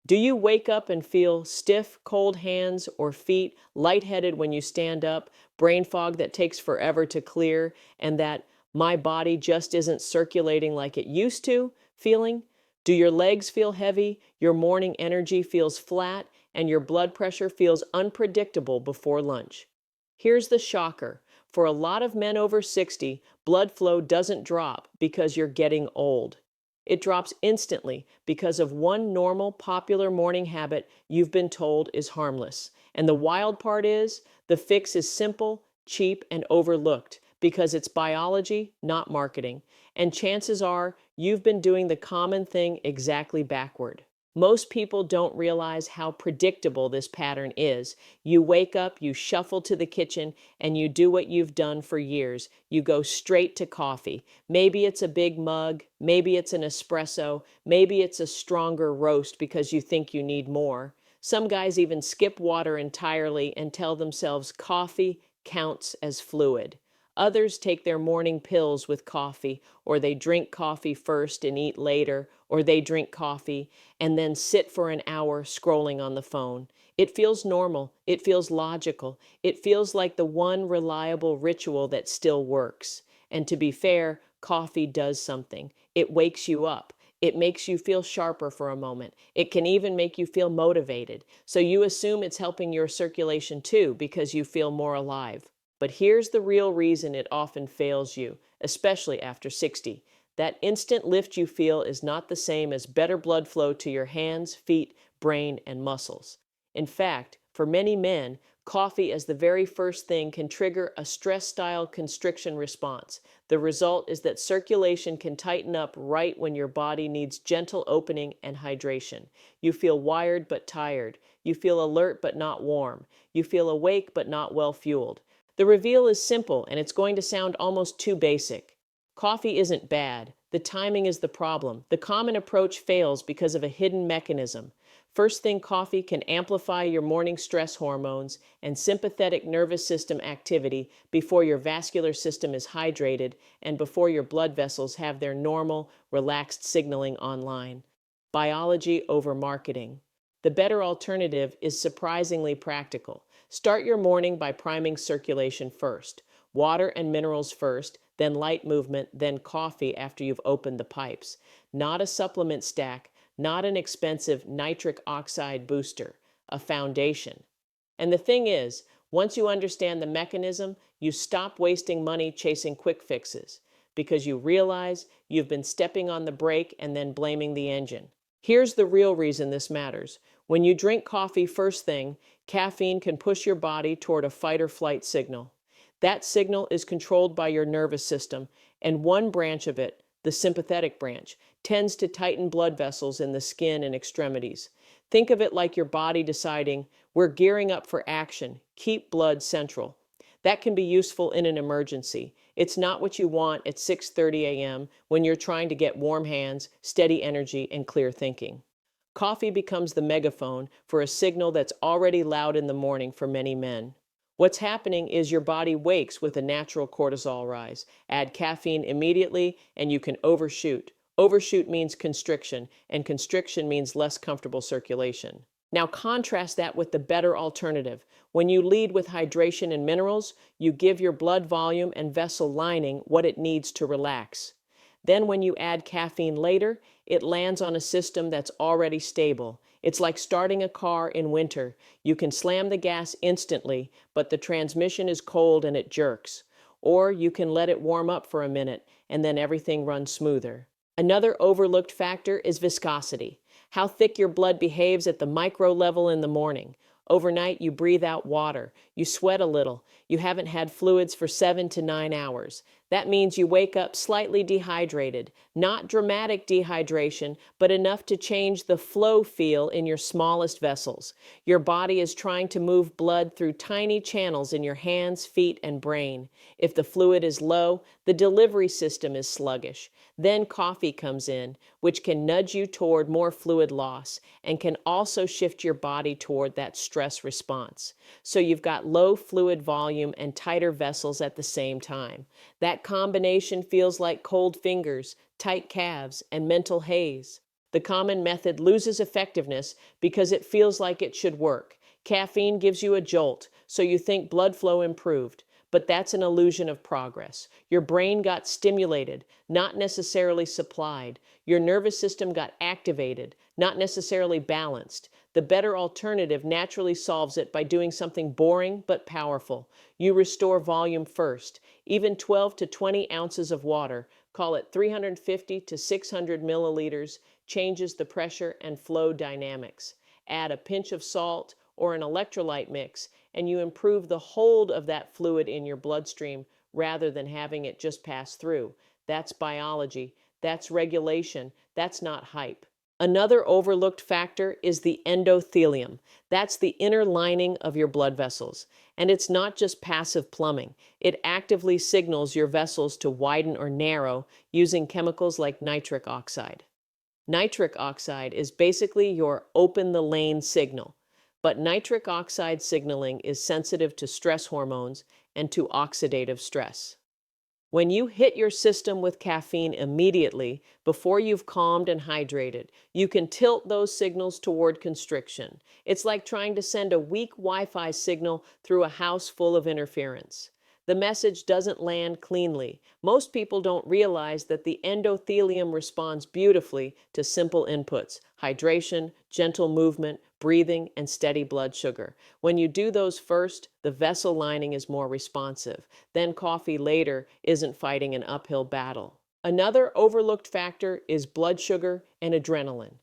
Do you wake up and feel stiff, cold hands or feet, lightheaded when you stand up, brain fog that takes forever to clear, and that my body just isn't circulating like it used to feeling? Do your legs feel heavy, your morning energy feels flat, and your blood pressure feels unpredictable before lunch? Here's the shocker. For a lot of men over 60, blood flow doesn't drop because you're getting old. It drops instantly because of one normal, popular morning habit you've been told is harmless. And the wild part is, the fix is simple, cheap, and overlooked because it's biology, not marketing. And chances are you've been doing the common thing exactly backward. Most people don't realize how predictable this pattern is. You wake up, you shuffle to the kitchen, and you do what you've done for years. You go straight to coffee. Maybe it's a big mug, maybe it's an espresso, maybe it's a stronger roast because you think you need more. Some guys even skip water entirely and tell themselves coffee counts as fluid. Others take their morning pills with coffee, or they drink coffee first and eat later, or they drink coffee and then sit for an hour scrolling on the phone. It feels normal. It feels logical. It feels like the one reliable ritual that still works. And to be fair, coffee does something. It wakes you up. It makes you feel sharper for a moment. It can even make you feel motivated. So you assume it's helping your circulation too because you feel more alive. But here's the real reason it often fails you, especially after 60. That instant lift you feel is not the same as better blood flow to your hands, feet, brain, and muscles. In fact, for many men, coffee as the very first thing can trigger a stress-style constriction response. The result is that circulation can tighten up right when your body needs gentle opening and hydration. You feel wired but tired. You feel alert but not warm. You feel awake but not well-fueled. The reveal is simple, and it's going to sound almost too basic. Coffee isn't bad. The timing is the problem. The common approach fails because of a hidden mechanism. First thing, coffee can amplify your morning stress hormones and sympathetic nervous system activity before your vascular system is hydrated and before your blood vessels have their normal, relaxed signaling online. Biology over marketing. The better alternative is surprisingly practical. Start your morning by priming circulation first. Water and minerals first, then light movement, then coffee after you've opened the pipes. Not a supplement stack, not an expensive nitric oxide booster, a foundation. And the thing is, once you understand the mechanism, you stop wasting money chasing quick fixes because you realize you've been stepping on the brake and then blaming the engine. Here's the real reason this matters. When you drink coffee first thing, caffeine can push your body toward a fight or flight signal. That signal is controlled by your nervous system, and one branch of it, the sympathetic branch, tends to tighten blood vessels in the skin and extremities. Think of it like your body deciding, we're gearing up for action, keep blood central. That can be useful in an emergency. It's not what you want at 6:30 a.m. when you're trying to get warm hands, steady energy, and clear thinking. Coffee becomes the megaphone for a signal that's already loud in the morning for many men. What's happening is your body wakes with a natural cortisol rise. Add caffeine immediately and you can overshoot. Overshoot means constriction, and constriction means less comfortable circulation. Now contrast that with the better alternative. When you lead with hydration and minerals, you give your blood volume and vessel lining what it needs to relax. Then when you add caffeine later, it lands on a system that's already stable. It's like starting a car in winter. You can slam the gas instantly, but the transmission is cold and it jerks. Or you can let it warm up for a minute, and then everything runs smoother. Another overlooked factor is viscosity, how thick your blood behaves at the micro level in the morning. Overnight, you breathe out water. You sweat a little. You haven't had fluids for 7 to 9 hours. That means you wake up slightly dehydrated. Not dramatic dehydration, but enough to change the flow feel in your smallest vessels. Your body is trying to move blood through tiny channels in your hands, feet, and brain. If the fluid is low, the delivery system is sluggish. Then coffee comes in, which can nudge you toward more fluid loss and can also shift your body toward that stress response. So you've got low fluid volume and tighter vessels at the same time. That combination feels like cold fingers, tight calves, and mental haze. The common method loses effectiveness because it feels like it should work. Caffeine gives you a jolt, so you think blood flow improved, but that's an illusion of progress. Your brain got stimulated, not necessarily supplied. Your nervous system got activated, not necessarily balanced. The better alternative naturally solves it by doing something boring but powerful. You restore volume first. Even 12 to 20 ounces of water, call it 350 to 600 milliliters, changes the pressure and flow dynamics. Add a pinch of salt or an electrolyte mix, and you improve the hold of that fluid in your bloodstream rather than having it just pass through. That's biology. That's regulation. That's not hype. Another overlooked factor is the endothelium. That's the inner lining of your blood vessels. And it's not just passive plumbing. It actively signals your vessels to widen or narrow using chemicals like nitric oxide. Nitric oxide is basically your open the lane signal. But nitric oxide signaling is sensitive to stress hormones and to oxidative stress. When you hit your system with caffeine immediately, before you've calmed and hydrated, you can tilt those signals toward constriction. It's like trying to send a weak Wi-Fi signal through a house full of interference. The message doesn't land cleanly. Most people don't realize that the endothelium responds beautifully to simple inputs: hydration, gentle movement, breathing, and steady blood sugar. When you do those first, the vessel lining is more responsive. Then coffee later isn't fighting an uphill battle. Another overlooked factor is blood sugar and adrenaline.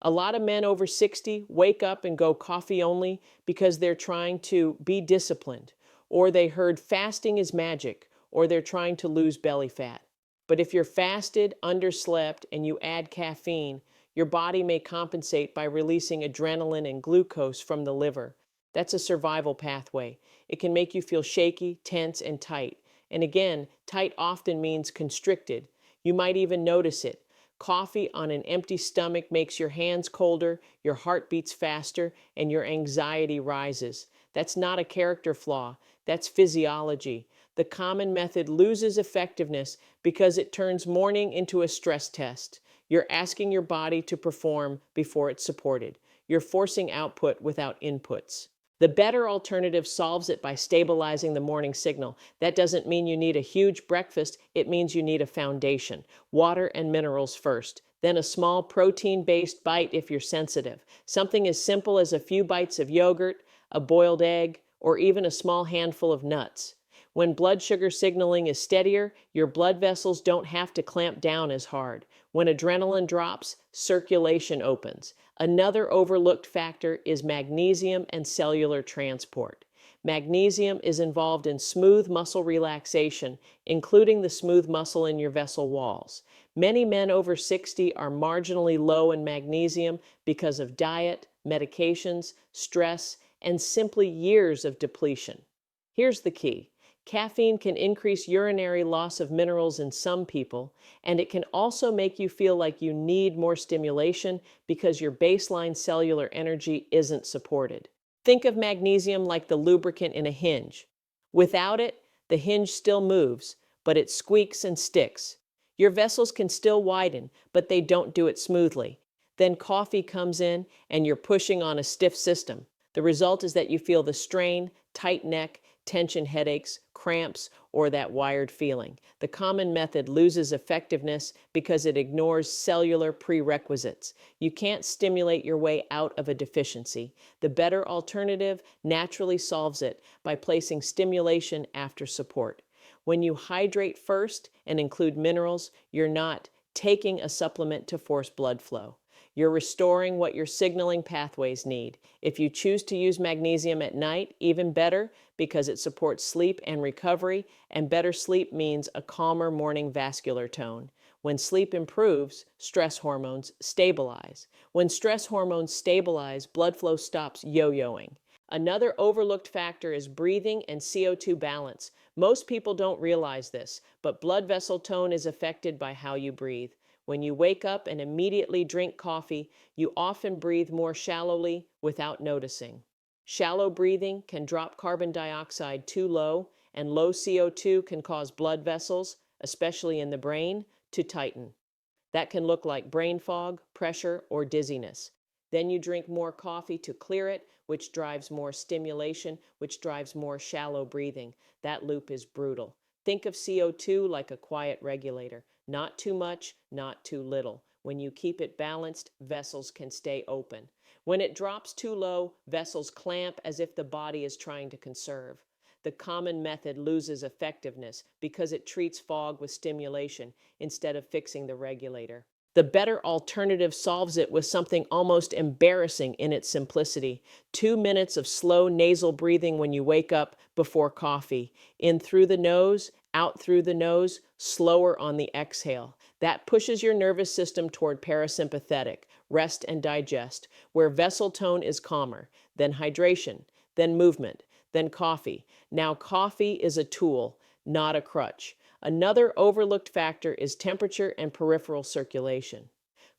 A lot of men over 60 wake up and go coffee only because they're trying to be disciplined, or they heard fasting is magic, or they're trying to lose belly fat. But if you're fasted, underslept, and you add caffeine, your body may compensate by releasing adrenaline and glucose from the liver. That's a survival pathway. It can make you feel shaky, tense, and tight. And again, tight often means constricted. You might even notice it. Coffee on an empty stomach makes your hands colder, your heart beats faster, and your anxiety rises. That's not a character flaw. That's physiology. The common method loses effectiveness because it turns morning into a stress test. You're asking your body to perform before it's supported. You're forcing output without inputs. The better alternative solves it by stabilizing the morning signal. That doesn't mean you need a huge breakfast. It means you need a foundation. Water and minerals first, then a small protein-based bite if you're sensitive. Something as simple as a few bites of yogurt, a boiled egg, or even a small handful of nuts. When blood sugar signaling is steadier, your blood vessels don't have to clamp down as hard. When adrenaline drops, circulation opens. Another overlooked factor is magnesium and cellular transport. Magnesium is involved in smooth muscle relaxation, including the smooth muscle in your vessel walls. Many men over 60 are marginally low in magnesium because of diet, medications, stress, and simply years of depletion. Here's the key. Caffeine can increase urinary loss of minerals in some people, and it can also make you feel like you need more stimulation because your baseline cellular energy isn't supported. Think of magnesium like the lubricant in a hinge. Without it, the hinge still moves, but it squeaks and sticks. Your vessels can still widen, but they don't do it smoothly. Then coffee comes in, and you're pushing on a stiff system. The result is that you feel the strain, tight neck, tension headaches, cramps, or that wired feeling. The common method loses effectiveness because it ignores cellular prerequisites. You can't stimulate your way out of a deficiency. The better alternative naturally solves it by placing stimulation after support. When you hydrate first and include minerals, you're not taking a supplement to force blood flow. You're restoring what your signaling pathways need. If you choose to use magnesium at night, even better, because it supports sleep and recovery, and better sleep means a calmer morning vascular tone. When sleep improves, stress hormones stabilize. When stress hormones stabilize, blood flow stops yo-yoing. Another overlooked factor is breathing and CO2 balance. Most people don't realize this, but blood vessel tone is affected by how you breathe. When you wake up and immediately drink coffee, you often breathe more shallowly without noticing. Shallow breathing can drop carbon dioxide too low, and low CO2 can cause blood vessels, especially in the brain, to tighten. That can look like brain fog, pressure, or dizziness. Then you drink more coffee to clear it, which drives more stimulation, which drives more shallow breathing. That loop is brutal. Think of CO2 like a quiet regulator. Not too much, not too little. When you keep it balanced, vessels can stay open. When it drops too low, vessels clamp as if the body is trying to conserve. The common method loses effectiveness because it treats fog with stimulation instead of fixing the regulator. The better alternative solves it with something almost embarrassing in its simplicity. 2 minutes of slow nasal breathing when you wake up before coffee. In through the nose, out through the nose, slower on the exhale. That pushes your nervous system toward parasympathetic, rest and digest, where vessel tone is calmer, then hydration, then movement, then coffee. Now, coffee is a tool, not a crutch. Another overlooked factor is temperature and peripheral circulation.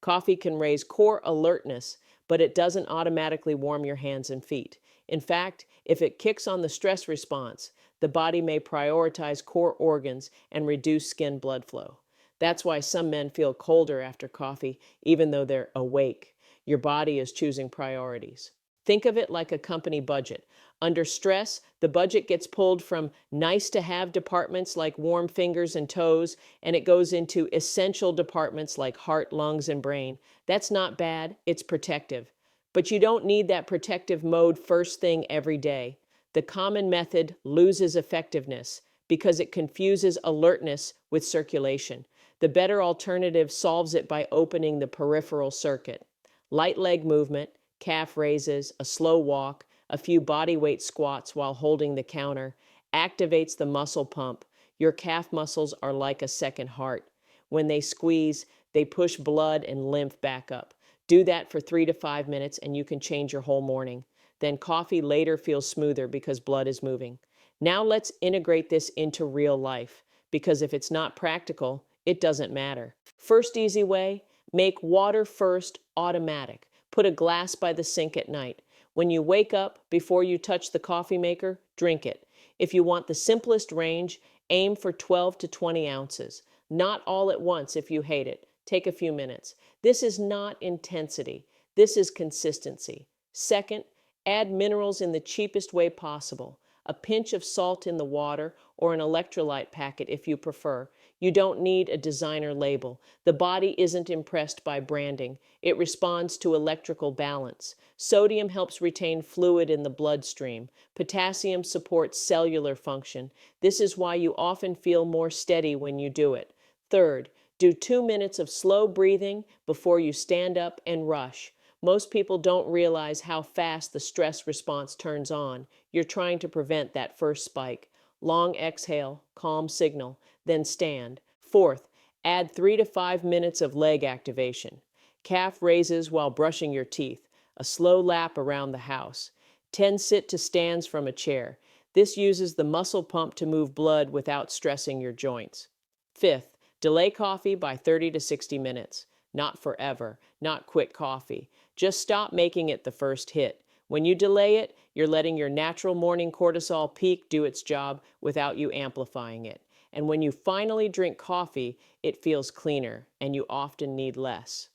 Coffee can raise core alertness, but it doesn't automatically warm your hands and feet. In fact, if it kicks on the stress response, the body may prioritize core organs and reduce skin blood flow. That's why some men feel colder after coffee, even though they're awake. Your body is choosing priorities. Think of it like a company budget. Under stress, the budget gets pulled from nice-to-have departments like warm fingers and toes, and it goes into essential departments like heart, lungs, and brain. That's not bad, it's protective. But you don't need that protective mode first thing every day. The common method loses effectiveness because it confuses alertness with circulation. The better alternative solves it by opening the peripheral circuit. Light leg movement, calf raises, a slow walk, a few body weight squats while holding the counter activates the muscle pump. Your calf muscles are like a second heart. When they squeeze, they push blood and lymph back up. Do that for 3 to 5 minutes and you can change your whole morning. Then coffee later feels smoother because blood is moving. Now let's integrate this into real life, because if it's not practical, it doesn't matter. First easy way, make water first automatic. Put a glass by the sink at night. When you wake up, before you touch the coffee maker, drink it. If you want the simplest range, aim for 12 to 20 ounces. Not all at once if you hate it. Take a few minutes. This is not intensity. This is consistency. Second, add minerals in the cheapest way possible. A pinch of salt in the water or an electrolyte packet if you prefer. You don't need a designer label. The body isn't impressed by branding. It responds to electrical balance. Sodium helps retain fluid in the bloodstream. Potassium supports cellular function. This is why you often feel more steady when you do it. Third, do 2 minutes of slow breathing before you stand up and rush. Most people don't realize how fast the stress response turns on. You're trying to prevent that first spike. Long exhale, calm signal, then stand. Fourth, add 3 to 5 minutes of leg activation. Calf raises while brushing your teeth. A slow lap around the house. 10 sit to stands from a chair. This uses the muscle pump to move blood without stressing your joints. Fifth, delay coffee by 30 to 60 minutes. Not forever, not quick coffee. Just stop making it the first hit. When you delay it, you're letting your natural morning cortisol peak do its job without you amplifying it. And when you finally drink coffee, it feels cleaner, and you often need less.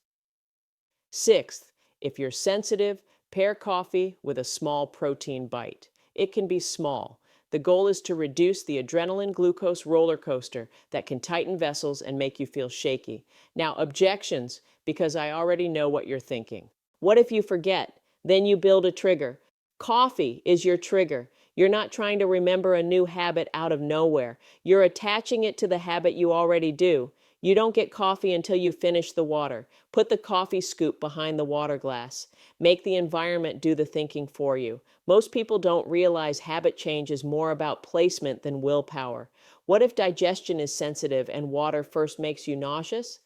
Sixth, if you're sensitive, pair coffee with a small protein bite. It can be small. The goal is to reduce the adrenaline glucose roller coaster that can tighten vessels and make you feel shaky. Now, objections, because I already know what you're thinking. What if you forget? Then you build a trigger. Coffee is your trigger. You're not trying to remember a new habit out of nowhere. You're attaching it to the habit you already do. You don't get coffee until you finish the water. Put the coffee scoop behind the water glass. Make the environment do the thinking for you. Most people don't realize habit change is more about placement than willpower. What if digestion is sensitive and water first makes you nauseous?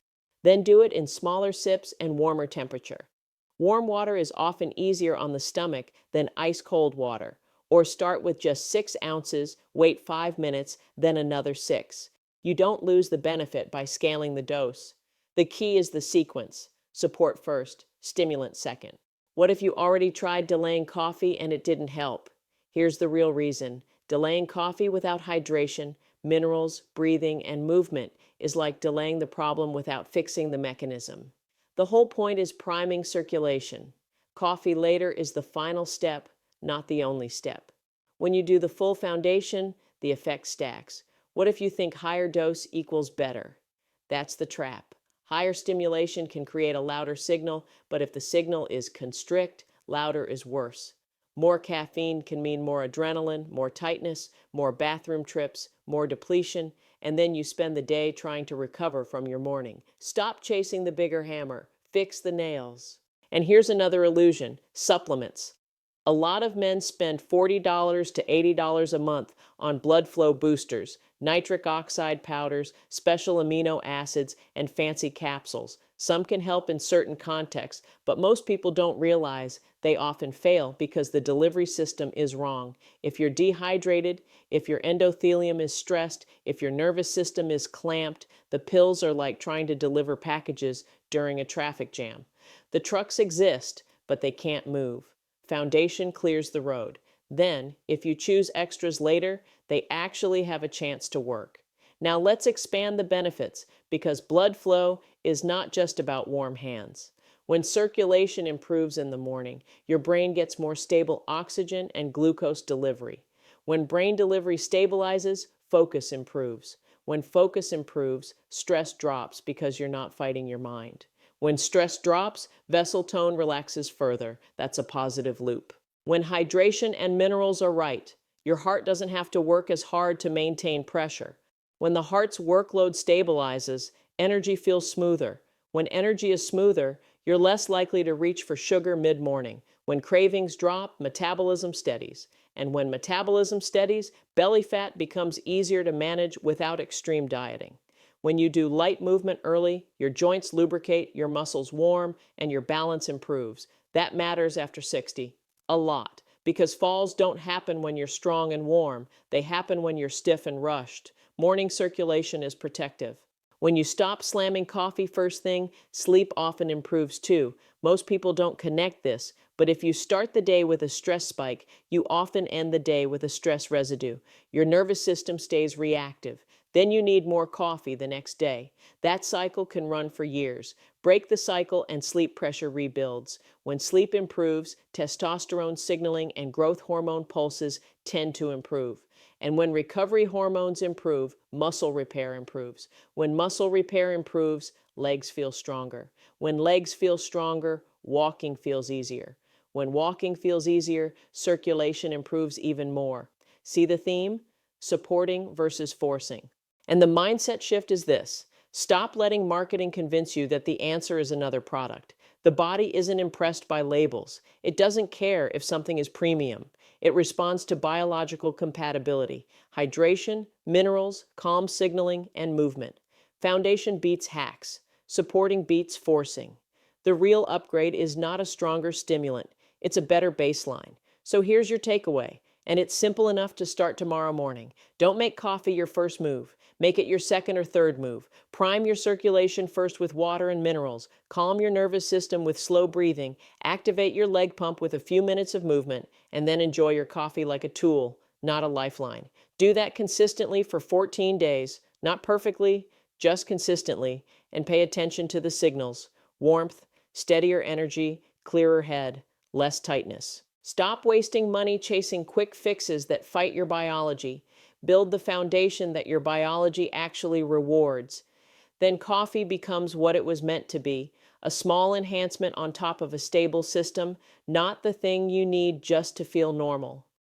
Then do it in smaller sips and warmer temperature. Warm water is often easier on the stomach than ice-cold water. Or start with just 6 ounces, wait 5 minutes, then another 6. You don't lose the benefit by scaling the dose. The key is the sequence. Support first, stimulant second. What if you already tried delaying coffee and it didn't help? Here's the real reason. Delaying coffee without hydration minerals, breathing, and movement is like delaying the problem without fixing the mechanism. The whole point is priming circulation. Coffee later is the final step, not the only step. When you do the full foundation, the effect stacks. What if you think higher dose equals better? That's the trap. Higher stimulation can create a louder signal, but if the signal is constrict, louder is worse. More caffeine can mean more adrenaline, more tightness, more bathroom trips, more depletion, and then you spend the day trying to recover from your morning. Stop chasing the bigger hammer. Fix the nails. And here's another illusion: supplements. A lot of men spend $40 to $80 a month on blood flow boosters, nitric oxide powders, special amino acids, and fancy capsules. Some can help in certain contexts, but most people don't realize they often fail because the delivery system is wrong. If you're dehydrated, if your endothelium is stressed, if your nervous system is clamped, the pills are like trying to deliver packages during a traffic jam. The trucks exist, but they can't move. Foundation clears the road. Then, if you choose extras later, they actually have a chance to work. Now let's expand the benefits, because blood flow is not just about warm hands. When circulation improves in the morning, your brain gets more stable oxygen and glucose delivery. When brain delivery stabilizes, focus improves. When focus improves, stress drops because you're not fighting your mind. When stress drops, vessel tone relaxes further. That's a positive loop. When hydration and minerals are right, your heart doesn't have to work as hard to maintain pressure. When the heart's workload stabilizes, energy feels smoother. When energy is smoother, you're less likely to reach for sugar mid-morning. When cravings drop, metabolism steadies. And when metabolism steadies, belly fat becomes easier to manage without extreme dieting. When you do light movement early, your joints lubricate, your muscles warm, and your balance improves. That matters after 60. A lot. Because falls don't happen when you're strong and warm. They happen when you're stiff and rushed. Morning circulation is protective. When you stop slamming coffee first thing, sleep often improves too. Most people don't connect this, but if you start the day with a stress spike, you often end the day with a stress residue. Your nervous system stays reactive. Then you need more coffee the next day. That cycle can run for years. Break the cycle and sleep pressure rebuilds. When sleep improves, testosterone signaling and growth hormone pulses tend to improve. And when recovery hormones improve, muscle repair improves. When muscle repair improves, legs feel stronger. When legs feel stronger, walking feels easier. When walking feels easier, circulation improves even more. See the theme? Supporting versus forcing. And the mindset shift is this: stop letting marketing convince you that the answer is another product. The body isn't impressed by labels. It doesn't care if something is premium. It responds to biological compatibility: hydration, minerals, calm signaling, and movement. Foundation beats hacks. Supporting beats forcing. The real upgrade is not a stronger stimulant. It's a better baseline. So here's your takeaway, and it's simple enough to start tomorrow morning. Don't make coffee your first move. Make it your second or third move. Prime your circulation first with water and minerals. Calm your nervous system with slow breathing. Activate your leg pump with a few minutes of movement, and then enjoy your coffee like a tool, not a lifeline. Do that consistently for 14 days, not perfectly, just consistently, and pay attention to the signals: warmth, steadier energy, clearer head, less tightness. Stop wasting money chasing quick fixes that fight your biology. Build the foundation that your biology actually rewards. Then coffee becomes what it was meant to be: a small enhancement on top of a stable system, not the thing you need just to feel normal.